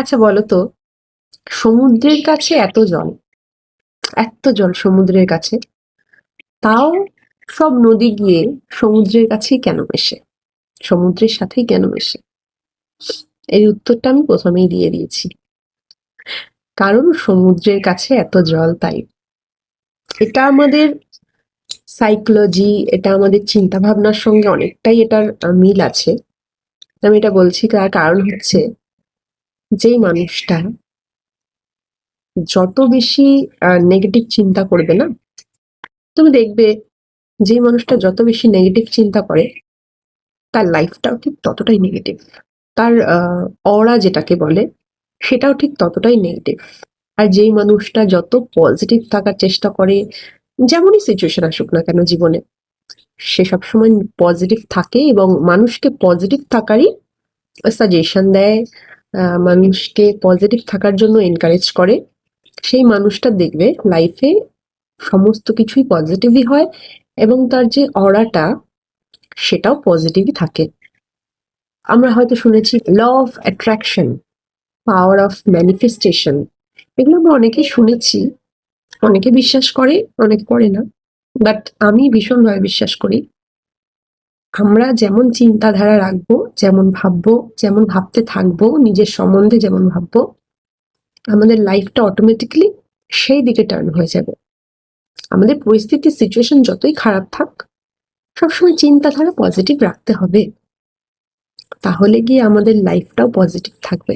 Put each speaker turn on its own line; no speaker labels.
আচ্ছা বলো তো, সমুদ্রের কাছে এত জল সমুদ্রের কাছে, তাও সব নদী গিয়ে সমুদ্রের কাছেই কেন মেশে, সমুদ্রের সাথেই কেন মেশে? এই উত্তরটা আমি প্রথমেই দিয়ে দিয়েছি। কারণ সমুদ্রের কাছে এত জল, তাই। এটা আমাদের সাইকোলজি, এটা আমাদের চিন্তা ভাবনার সঙ্গে অনেকটাই এটার মিল আছে। আমি এটা বলছি তার কারণ হচ্ছে, যেই মানুষটা যত বেশি নেগেটিভ চিন্তা করবে না, তুমি দেখবে যে মানুষটা যত বেশি নেগেটিভ চিন্তা করে তার লাইফটাও ঠিক ততটাই নেগেটিভ। তার অরা যেটাকে বলে সেটাও ঠিক ততটাই নেগেটিভ। আর যেই মানুষটা যত পজিটিভ থাকার চেষ্টা করে, যেমনই সিচুয়েশন আসুক না কেন জীবনে, সে সবসময় পজিটিভ থাকে এবং মানুষকে পজিটিভ থাকারই সাজেশন দেয়, মানুষকে পজিটিভ থাকার জন্য এনকারেজ করে, সেই মানুষটা দেখবে লাইফে সমস্ত কিছুই পজিটিভই হয় এবং তার যে অরাটা সেটাও পজিটিভই থাকে। আমরা হয়তো শুনেছি law of attraction, power of manifestation, এগুলো আমরা অনেকেই শুনেছি। অনেকে বিশ্বাস করে, অনেকে করে না, বাট আমি ভীষণভাবে বিশ্বাস করি। আমরা যেমন চিন্তাধারা রাখবো, যেমন ভাববো, যেমন ভাবতে থাকবো, নিজের সম্বন্ধে যেমন ভাববো, আমাদের লাইফটা অটোমেটিক্যালি সেই দিকে টার্ন হয়ে যাবে। আমাদের পরিস্থিতি সিচুয়েশন যতই খারাপ থাক, সবসময় চিন্তাধারা পজিটিভ রাখতে হবে, তাহলে গিয়ে আমাদের লাইফটাও পজিটিভ থাকবে।